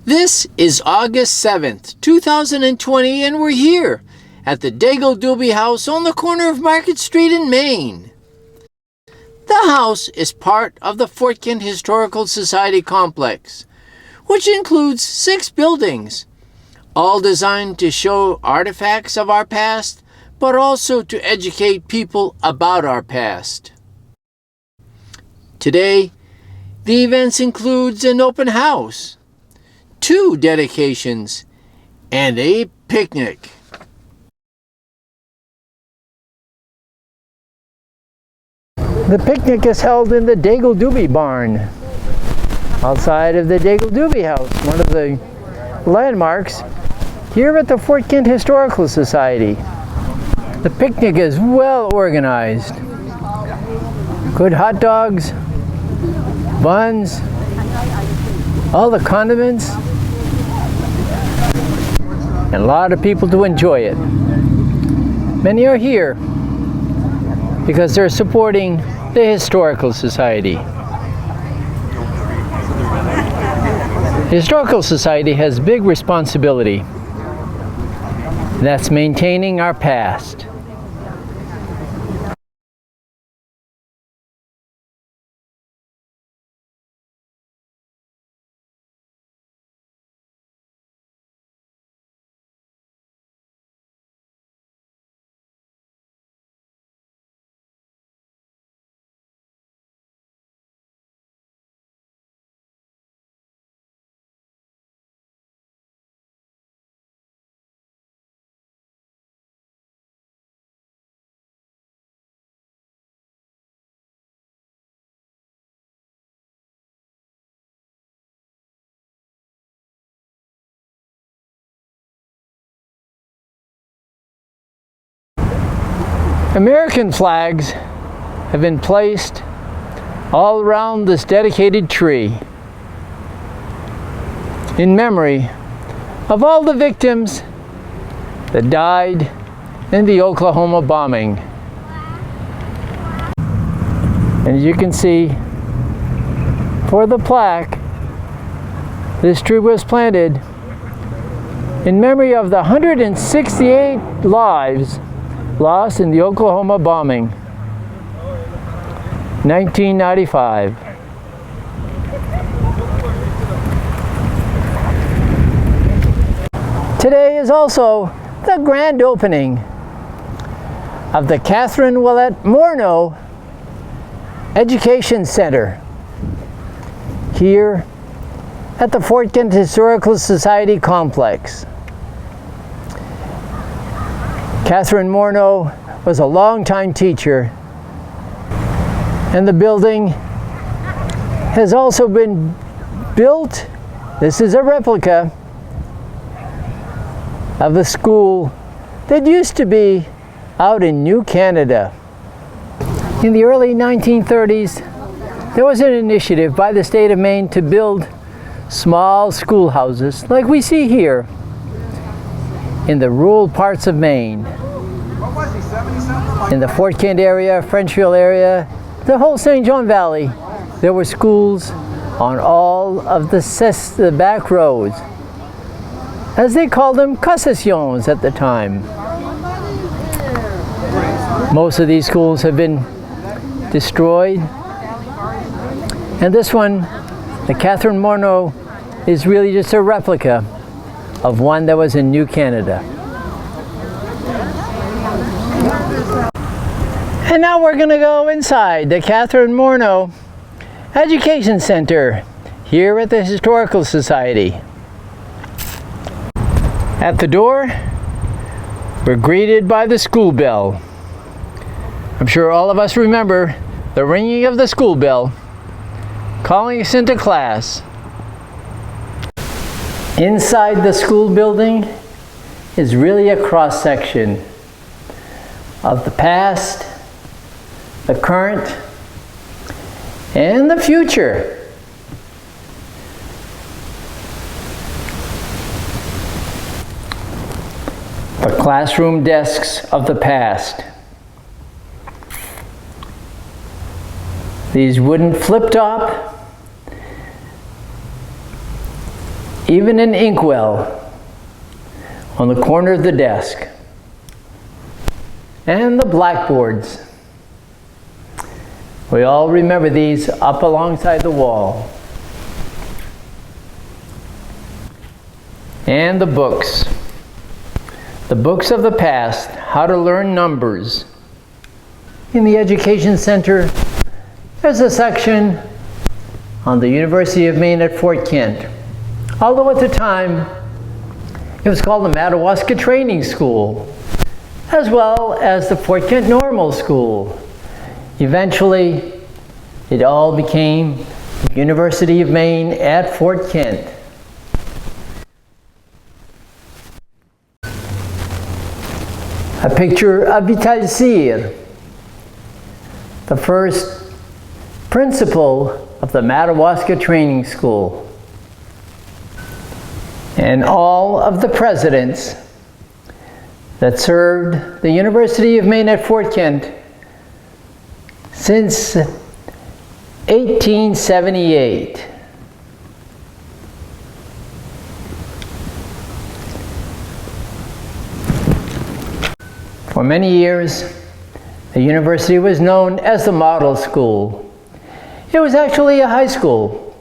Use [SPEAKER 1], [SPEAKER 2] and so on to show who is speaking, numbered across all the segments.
[SPEAKER 1] This is August 7th, 2020, and we're here at the Dago Doobie House on the corner of Market Street in Maine. The house is part of the Fort Kent Historical Society complex, which includes 6 buildings, all designed to show artifacts of our past, but also to educate people about our past. Today, the events includes an open house, 2 dedications, and a picnic. The picnic is held in the Dago Doobie barn, outside of the Dago Doobie House, one of the landmarks here at the Fort Kent Historical Society. The picnic is well organized. Good hot dogs, buns, all the condiments, and a lot of people to enjoy it. Many are here because they're supporting the Historical Society. The Historical Society has big responsibility. That's maintaining our past. American flags have been placed all around this dedicated tree in memory of all the victims that died in the Oklahoma bombing. And as you can see, for the plaque, this tree was planted in memory of the 168 lives lost in the Oklahoma bombing, 1995. Today is also the grand opening of the Katherine Willett Morneau Education Center here at the Fort Kent Historical Society complex. Katherine Morneau was a longtime teacher, and the building has also been built. This is a replica of a school that used to be out in New Canada. In the early 1930s, there was an initiative by the state of Maine to build small schoolhouses like we see here in the rural parts of Maine. In the Fort Kent area, Frenchville area, the whole St. John Valley, there were schools on all of the back roads, as they called them, concessions at the time. Most of these schools have been destroyed, and this one, the Katherine Morneau, is really just a replica of one that was in New Canada. And now we're going to go inside the Katherine Morneau Education Center here at the Historical Society. At the door, we're greeted by the school bell. I'm sure all of us remember the ringing of the school bell, calling us into class. Inside the school building is really a cross-section of the past, the current, and the future. The classroom desks of the past. These wooden flip-top even an inkwell on the corner of the desk, and the blackboards. We all remember these up alongside the wall. And the books of the past, how to learn numbers. In the Education Center, there's a section on the University of Maine at Fort Kent. Although at the time, it was called the Madawaska Training School, as well as the Fort Kent Normal School. Eventually, it all became the University of Maine at Fort Kent. A picture of Vital Cyr, the first principal of the Madawaska Training School, and all of the presidents that served the University of Maine at Fort Kent since 1878. For many years, the university was known as the Model School. It was actually a high school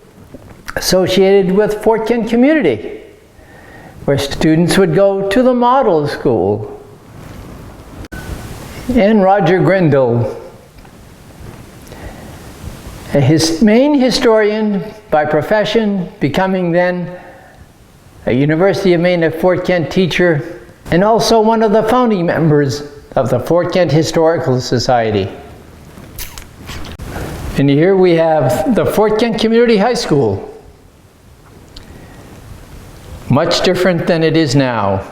[SPEAKER 1] associated with Fort Kent community, where students would go to the Model School. And Roger Grindle, a Maine historian by profession, becoming then a University of Maine at Fort Kent teacher, and also one of the founding members of the Fort Kent Historical Society. And here we have the Fort Kent Community High School. Much different than it is now.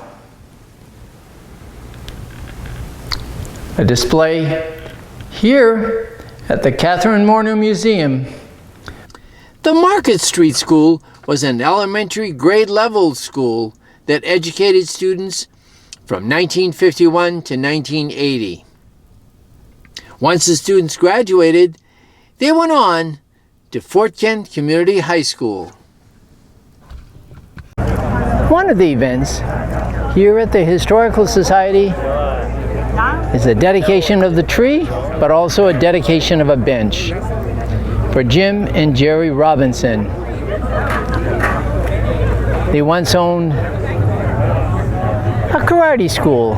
[SPEAKER 1] A display here at the Katherine Morneau Museum. The Market Street School was an elementary grade level school that educated students from 1951 to 1980. Once the students graduated, they went on to Fort Kent Community High School. One of the events here at the Historical Society is the dedication of the tree, but also a dedication of a bench for Jim and Jerry Robinson. They once owned a karate school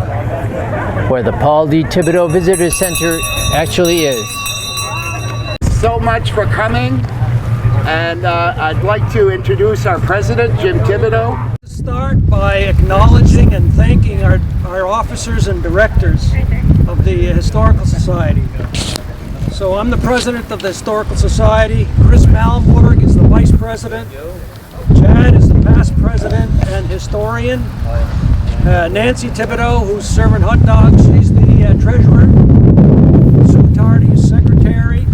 [SPEAKER 1] where the Paul D. Thibodeau Visitor Center actually is.
[SPEAKER 2] So much for coming, and I'd like to introduce our president, Jim Thibodeau.
[SPEAKER 3] Start by acknowledging and thanking our officers and directors of the Historical Society. So I'm the president of the Historical Society. Chris Malmborg is the vice president. Chad is the past president and historian. Nancy Thibodeau, who's serving hot dogs, she's the treasurer. Sue Tardy is secretary.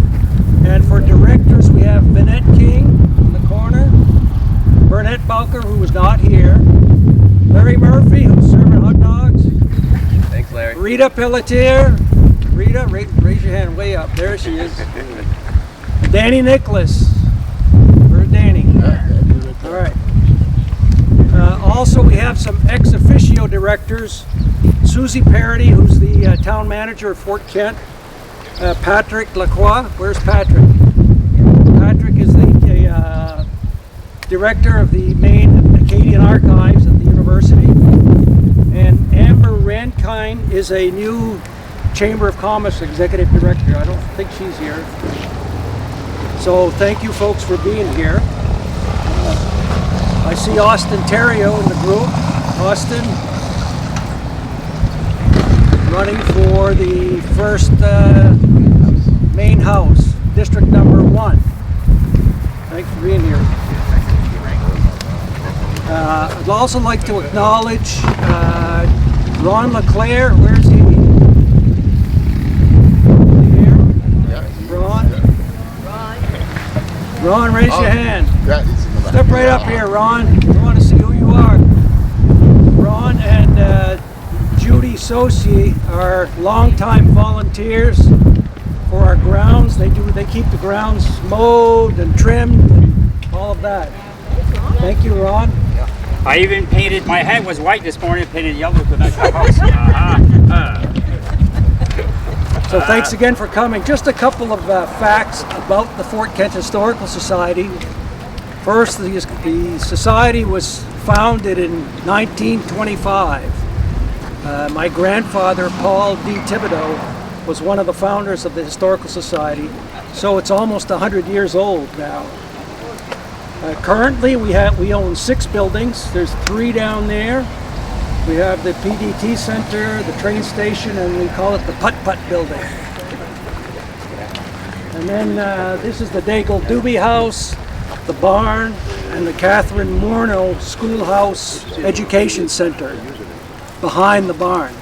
[SPEAKER 3] And for directors, we have Vinette King in the corner. Burnett Bowker, who was not here. Larry Murphy, who's serving hot dogs.
[SPEAKER 4] Thanks, Larry.
[SPEAKER 3] Rita Pelletier. Rita, raise your hand way up. There she is. Danny Nicholas. Where's Danny? All right. Also, we have some ex officio directors. Susie Parody, who's the town manager of Fort Kent. Patrick Lacroix. Where's Patrick? Patrick is the director of the Maine Acadian Archives at the university. And Amber Rankine is a new Chamber of Commerce executive director. I don't think she's here. So thank you folks for being here. I see Austin Terrio in the group. Austin, running for the first Maine House, District Number 1. Thanks for being here. I'd also like to acknowledge Ron LeClaire. Where's he? Here? Ron? Ron, raise your hand. Step right up here, Ron. I want to see who you are. Ron and Judy Soci are longtime volunteers for our grounds. They keep the grounds mowed and trimmed and all of that. Thank you, Ron.
[SPEAKER 4] I even painted, my hat was white this morning, painted yellow to match the house.
[SPEAKER 3] So thanks again for coming. Just a couple of facts about the Fort Kent Historical Society. First, the society was founded in 1925. My grandfather, Paul D. Thibodeau, was one of the founders of the Historical Society, so it's almost 100 years old now. Currently, we own 6 buildings. There's 3 down there. We have the PDT Center, the train station, and we call it the Putt-Putt Building. And then this is the Daigle Doobie House, the barn, and the Katherine Morneau Schoolhouse Education Center behind the barn.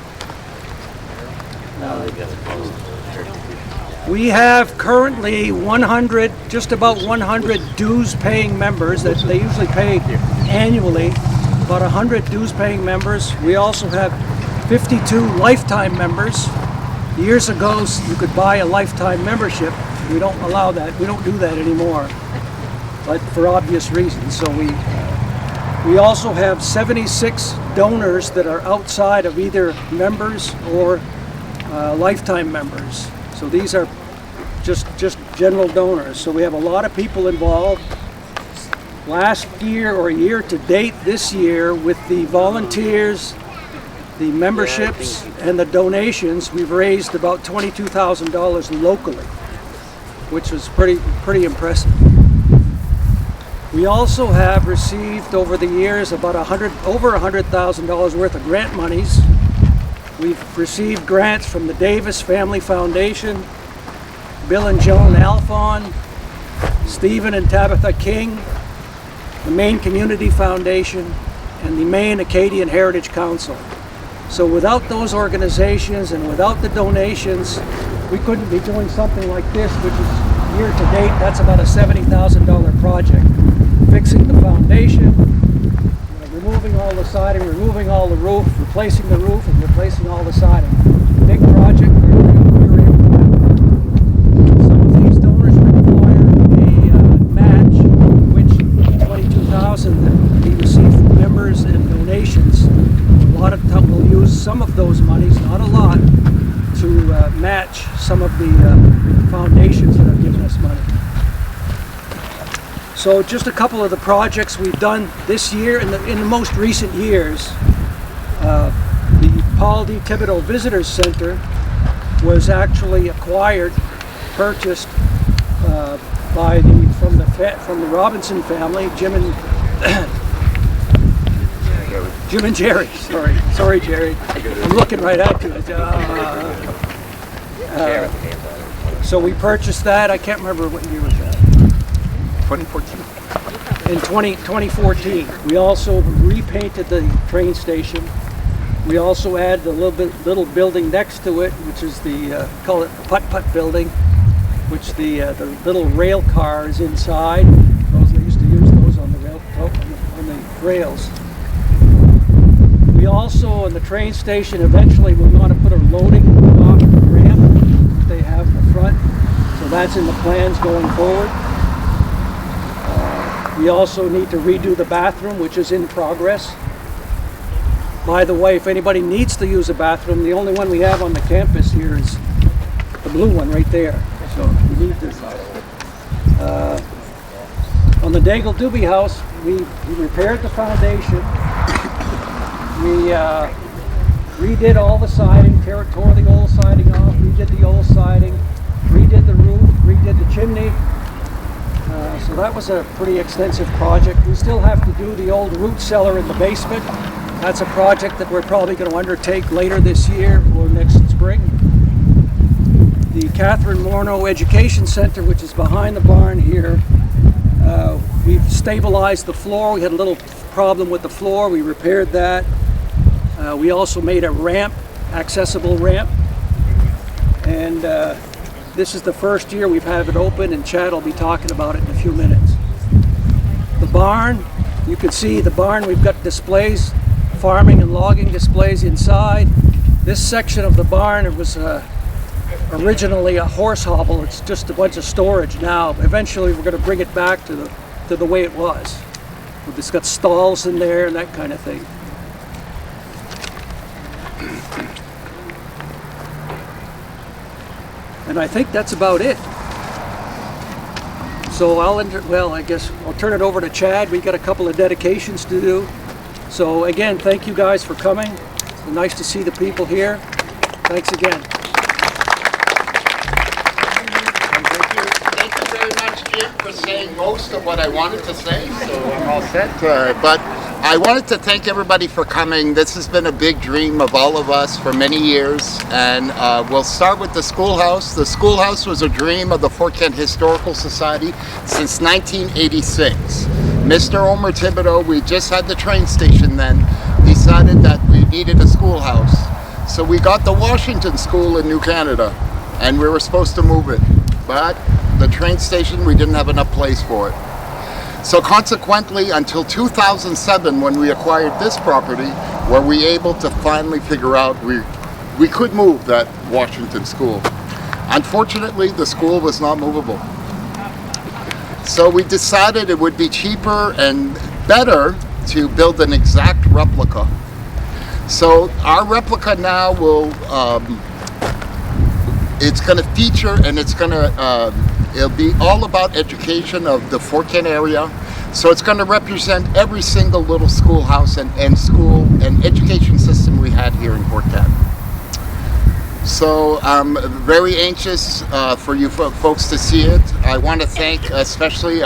[SPEAKER 3] We have currently 100, just about 100 dues-paying members that they usually pay annually. About 100 dues-paying members. We also have 52 lifetime members. Years ago, you could buy a lifetime membership. We don't allow that. We don't do that anymore, but for obvious reasons. So we also have 76 donors that are outside of either members or lifetime members. So these are just general donors. So we have a lot of people involved. Last year or year to date this year, with the volunteers, the memberships, and the donations, we've raised about $22,000 locally, which was pretty impressive. We also have received over the years about over $100,000 worth of grant monies. We've received grants from the Davis Family Foundation, Bill and Joan Alphon, Stephen and Tabitha King, the Maine Community Foundation, and the Maine Acadian Heritage Council. So without those organizations and without the donations, we couldn't be doing something like this, which is year to date, that's about a $70,000 project. Fixing the foundation, removing all the siding, removing all the roof, replacing the roof, and replacing all the siding. Big project. Some of these donors require a match, which $22,000 that we receive from members and donations. A lot of time we'll use some of those monies, not a lot, to match some of the foundations that are giving us money. So just a couple of the projects we've done this year in the most recent years. The Paul D. Thibodeau Visitors Center was actually purchased from the Robinson family, Jim and Jerry. Sorry, Jerry. I'm looking right at you. So we purchased that. I can't remember what year was that.
[SPEAKER 5] 2014.
[SPEAKER 3] In 2014. We also repainted the train station. We also added a little building next to it, which is call it the Putt-Putt Building, which the little rail car is inside. They used to use those on the rails. We also, on the train station, eventually we want to put a loading dock ramp that they have in the front. So that's in the plans going forward. We also need to redo the bathroom, which is in progress. By the way, if anybody needs to use a bathroom, the only one we have on the campus here is the blue one right there. So we need this. On the Daigle Doobie House, we repaired the foundation. We redid all the siding, tore the old siding off, redid the old siding, redid the roof, redid the chimney. So that was a pretty extensive project. We still have to do the old root cellar in the basement. That's a project that we're probably going to undertake later this year or next spring. The Katherine Morneau Education Center, which is behind the barn here, we've stabilized the floor. We had a little problem with the floor. We repaired that. We also made a ramp, accessible ramp. And this is the first year we've had it open, and Chad will be talking about it in a few minutes. The barn, you can see the barn, we've got displays, farming and logging displays inside. This section of the barn, it was originally a horse hobble. It's just a bunch of storage now. Eventually we're going to bring it back to the way it was. It's got stalls in there and that kind of thing. And I think that's about it. So I guess I'll turn it over to Chad. We got a couple of dedications to do. So again, thank you guys for coming. It's nice to see the people here. Thanks again.
[SPEAKER 2] Thank you very much, Jim, for saying most of what I wanted to say, so I'm all set. But I wanted to thank everybody for coming. This has been a big dream of all of us for many years, and we'll start with the Schoolhouse. The Schoolhouse was a dream of the Fort Kent Historical Society since 1986. Mr. Omer Thibodeau, we just had the train station then, decided that we needed a schoolhouse. So we got the Washington School in New Canada, and we were supposed to move it. But the train station, we didn't have enough place for it. So consequently, until 2007, when we acquired this property, were we able to finally figure out we could move that Washington School. Unfortunately, the school was not movable. So we decided it would be cheaper and better to build an exact replica. So our replica now will, it's going to feature, and it's going to, it'll be all about education of the Fort Kent area. So it's going to represent every single little schoolhouse and school and education system we had here in Fort Kent. So I'm very anxious for you folks to see it. I want to thank especially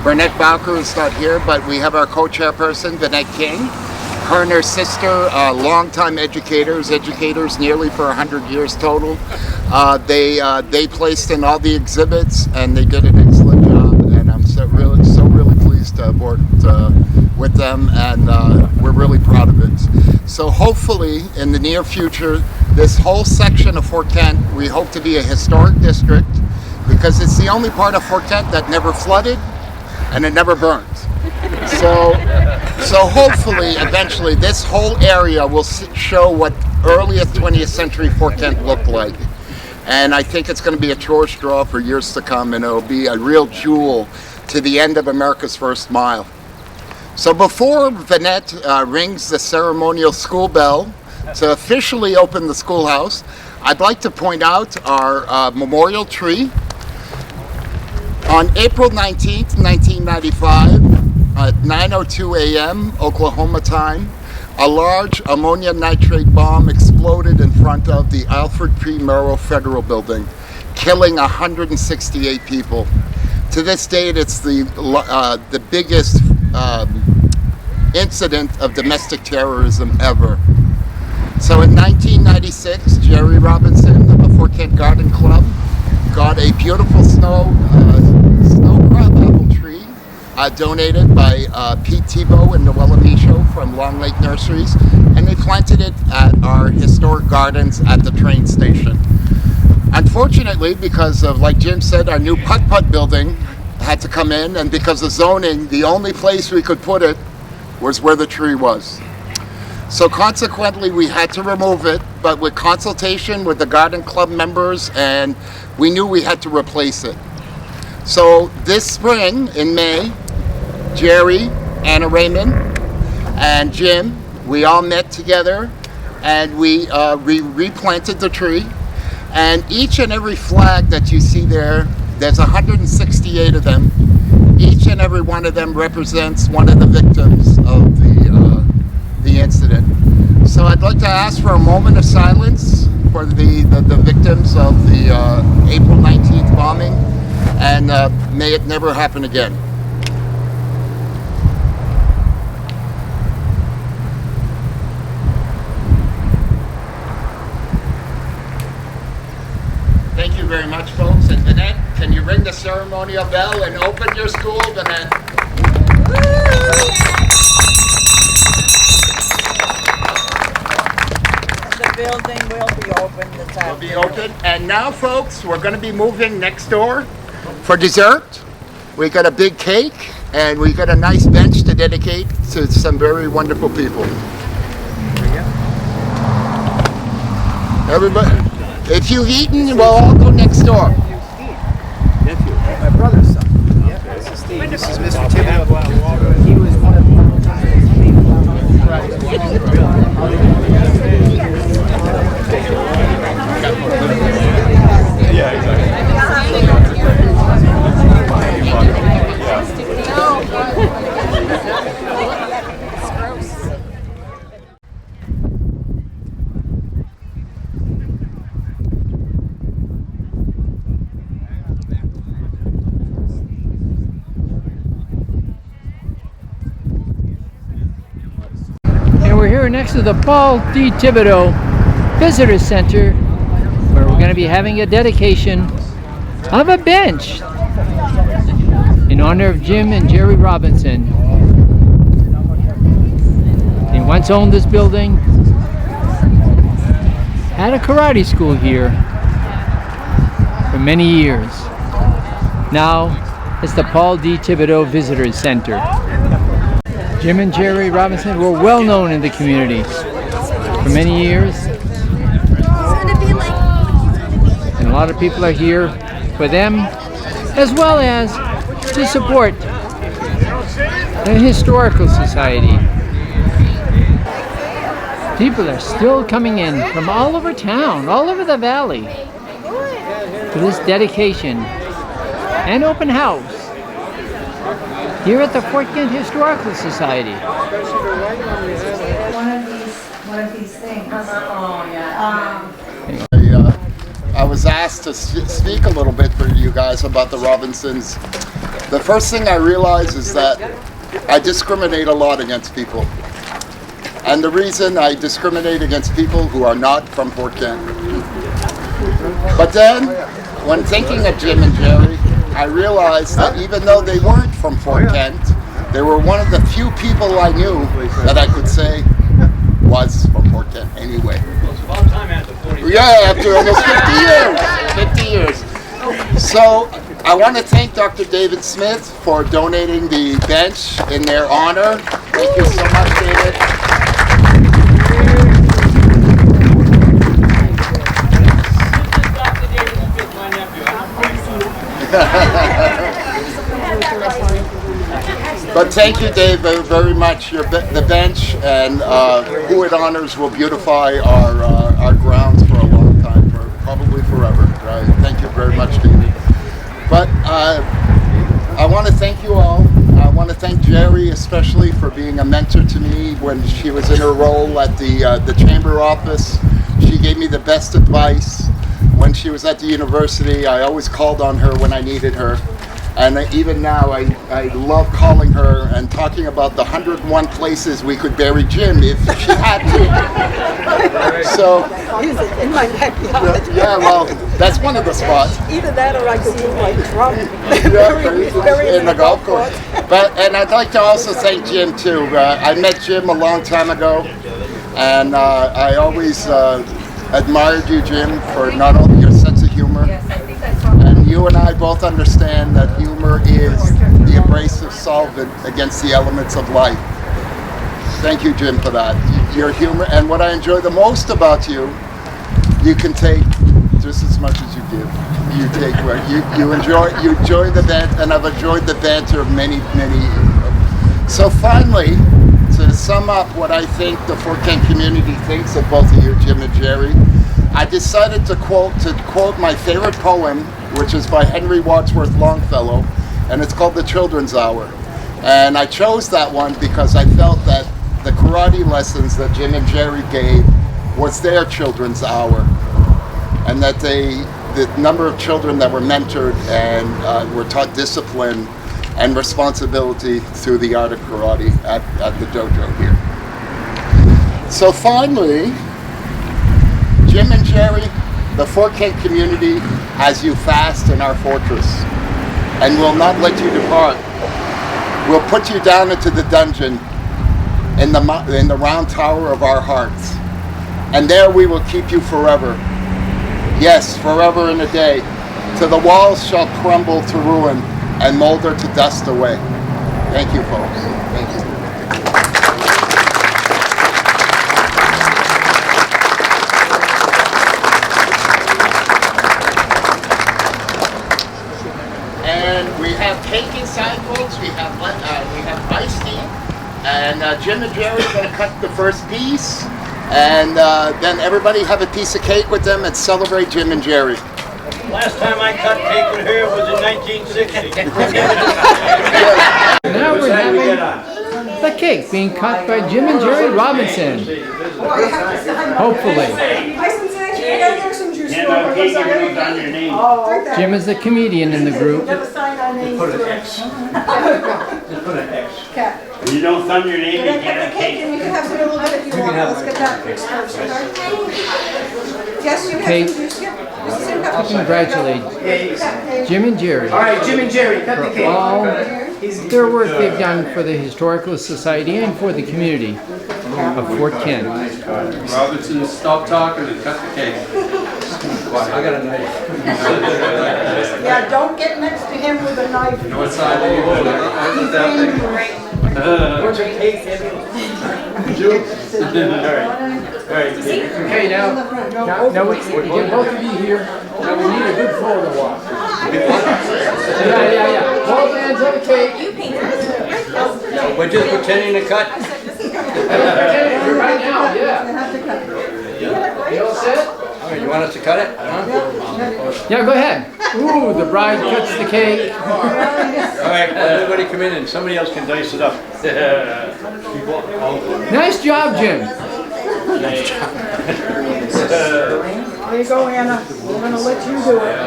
[SPEAKER 2] Burnett Bowker is not here, but we have our co-chairperson, Vinette King. Her and her sister, longtime educators nearly for 100 years total. They placed in all the exhibits, and they did an excellent job. And I'm so really pleased to work with them, and we're really proud of it. So hopefully, in the near future, this whole section of Fort Kent, we hope to be a historic district, because it's the only part of Fort Kent that never flooded and it never burned. So hopefully, eventually, this whole area will show what earliest 20th century Fort Kent looked like. And I think it's going to be a tourist draw for years to come, and it'll be a real jewel to the end of America's First Mile. So before Vinette rings the ceremonial school bell to officially open the schoolhouse, I'd like to point out our memorial tree. On April 19th, 1995, at 9:02 a.m. Oklahoma time, a large ammonia nitrate bomb exploded in front of the Alfred P. Murrow Federal Building, killing 168 people. To this date, it's the biggest incident of domestic terrorism ever. So in 1996, Jerry Robinson of the Fort Kent Garden Club got a beautiful snow crab apple tree donated by Pete Thibodeau and Noella Michaud from Long Lake Nurseries, and they planted it at our historic gardens at the train station. Unfortunately, because of, like Jim said, our new putt-putt building had to come in, and because of zoning, the only place we could put it was where the tree was. So consequently, we had to remove it, but with consultation with the garden club members, and we knew we had to replace it. So this spring, in May, Jerry, Anna Raymond, and Jim, we all met together, and we replanted the tree. And each and every flag that you see there, there's 168 of them. Each and every one of them represents one of the victims of the incident. So I'd like to ask for a moment of silence for the victims of the April 19th bombing, and may it never happen again. Thank you very much, folks. And Vinette, can you ring the ceremonial bell and open your school, Vinette?
[SPEAKER 6] The building will be open this afternoon.
[SPEAKER 2] Will be open. And now, folks, we're going to be moving next door for dessert. We got a big cake, and we got a nice bench to dedicate to some very wonderful people. Everybody, if you've eaten, we'll all go next door.
[SPEAKER 5] My brother's son. Yeah, this is Steve. This is Mr. Thibodeau. He was
[SPEAKER 1] we're next to the Paul D. Thibodeau Visitor Center, where we're going to be having a dedication of a bench in honor of Jim and Jerry Robinson. They once owned this building, had a karate school here for many years. Now it's the Paul D. Thibodeau Visitor Center. Jim and Jerry Robinson were well known in the community for many years. And a lot of people are here for them, as well as to support the Historical Society. People are still coming in from all over town, all over the valley, to this dedication and open house here at the Fort Kent Historical Society.
[SPEAKER 6] One of these things.
[SPEAKER 2] I was asked to speak a little bit for you guys about the Robinsons. The first thing I realized is that I discriminate a lot against people. And the reason I discriminate against people who are not from Fort Kent. But then, when thinking of Jim and Jerry, I realized that even though they weren't from Fort Kent, they were one of the few people I knew that I could say was from Fort Kent anyway. Yeah, after almost 50 years. So I want to thank Dr. David Smith for donating the bench in their honor. Thank you so much, David. But thank you, Dave, very much. The bench and who it honors will beautify our grounds for a long time, probably forever. Thank you very much, David. But I want to thank you all. I want to thank Jerry especially for being a mentor to me when she was in her role at the chamber office. She gave me the best advice. When she was at the university, I always called on her when I needed her. And even now, I love calling her and talking about the 101 places we could bury Jim if she had to. So,
[SPEAKER 7] He's in my backyard.
[SPEAKER 2] yeah, well, that's one of the spots.
[SPEAKER 7] Either that or I could move my drum.
[SPEAKER 2] In the golf course. And I'd like to also thank Jim too. I met Jim a long time ago, and I always admired you, Jim, for not only your sense of humor. And you and I both understand that humor is the abrasive solvent against the elements of life. Thank you, Jim, for that. Your humor, and what I enjoy the most about you, you can take just as much as you give. You take what you enjoy the banter, and I've enjoyed the banter of many. So finally, to sum up what I think the Fort Kent community thinks of both of you, Jim and Jerry, I decided to quote my favorite poem, which is by Henry Wadsworth Longfellow, and it's called The Children's Hour. And I chose that one because I felt that the karate lessons that Jim and Jerry gave was their children's hour, and that the number of children that were mentored and were taught discipline and responsibility through the art of karate at the dojo here. So finally, Jim and Jerry, the Fort Kent community has you fast in our fortress and will not let you depart. We'll put you down into the dungeon in the round tower of our hearts, and there we will keep you forever. Yes, forever and a day, till the walls shall crumble to ruin and molder to dust away. Thank you, folks. Thank you. And we have cake inside, folks. We have iced tea, and Jim and Jerry are going to cut the first piece, and then everybody have a piece of cake with them and celebrate Jim and Jerry.
[SPEAKER 8] Last time I cut cake with her was in 1960.
[SPEAKER 1] Now we're having the cake being cut by Jim and Jerry Robinson. Hopefully. Jim is the comedian in the group.
[SPEAKER 8] Put an X. Just put an X. You don't thumb your name, you
[SPEAKER 7] Can I
[SPEAKER 8] can't
[SPEAKER 7] get the cake and you can have some a little bit if you want. Let's get that fixed first. Yes, you
[SPEAKER 1] Cake.
[SPEAKER 7] have some juice here. Mrs. Simcoe.
[SPEAKER 1] Congratulate Jim and Jerry
[SPEAKER 9] All right, Jim and Jerry, cut the
[SPEAKER 1] for
[SPEAKER 9] cake.
[SPEAKER 1] all their work they've done for the Historical Society and for the community of Fort Kent.
[SPEAKER 5] Robinson, stop talking and cut the cake. I got a knife.
[SPEAKER 7] Yeah, don't get next to him with a knife.
[SPEAKER 5] What side do you want?
[SPEAKER 1] Okay, now we get both of you here. Now we need a good photo walk. Yeah. Both hands on the cake.
[SPEAKER 8] We're just pretending to cut.
[SPEAKER 1] Right now, yeah. You all set?
[SPEAKER 8] You want us to cut it?
[SPEAKER 1] Yeah, go ahead. Ooh, the bride cuts the cake.
[SPEAKER 8] All right, everybody come in and somebody else can dice it up.
[SPEAKER 1] Nice job, Jim.
[SPEAKER 7] There you go, Anna. We're gonna let you do it.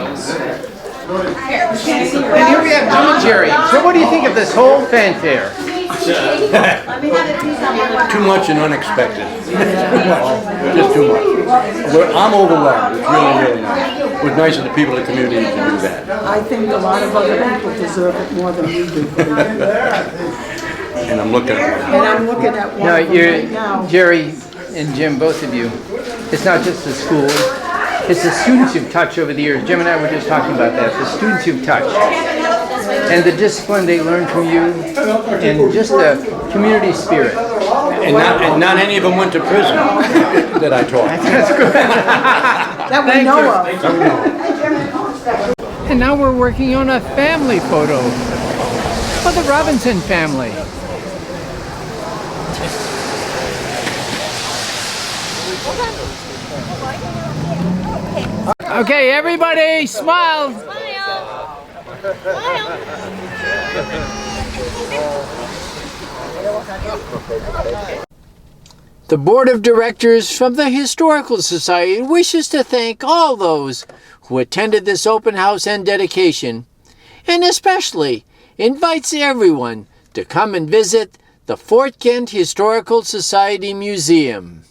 [SPEAKER 1] And here we have Jim and Jerry. So what do you think of this whole fanfare?
[SPEAKER 8] Too much and unexpected. Just too much. I'm overwhelmed. It's really nice. It was nice of the people of the community to do that.
[SPEAKER 7] I think a lot of other people deserve it more than we do.
[SPEAKER 8] And I'm looking at it.
[SPEAKER 7] And I'm looking at one
[SPEAKER 1] No,
[SPEAKER 7] of them right now.
[SPEAKER 1] Jerry and Jim, both of you. It's not just the school. It's the students you've touched over the years. Jim and I were just talking about that. The students you've touched. And the discipline they learned from you. And just the community spirit.
[SPEAKER 8] And not any of them went to prison that I taught.
[SPEAKER 1] That's good.
[SPEAKER 7] That we know of.
[SPEAKER 1] And now we're working on a family photo for the Robinson family. Okay, everybody, smile. The Board of Directors from the Historical Society wishes to thank all those who attended this open house and dedication, and especially invites everyone to come and visit the Fort Kent Historical Society Museum.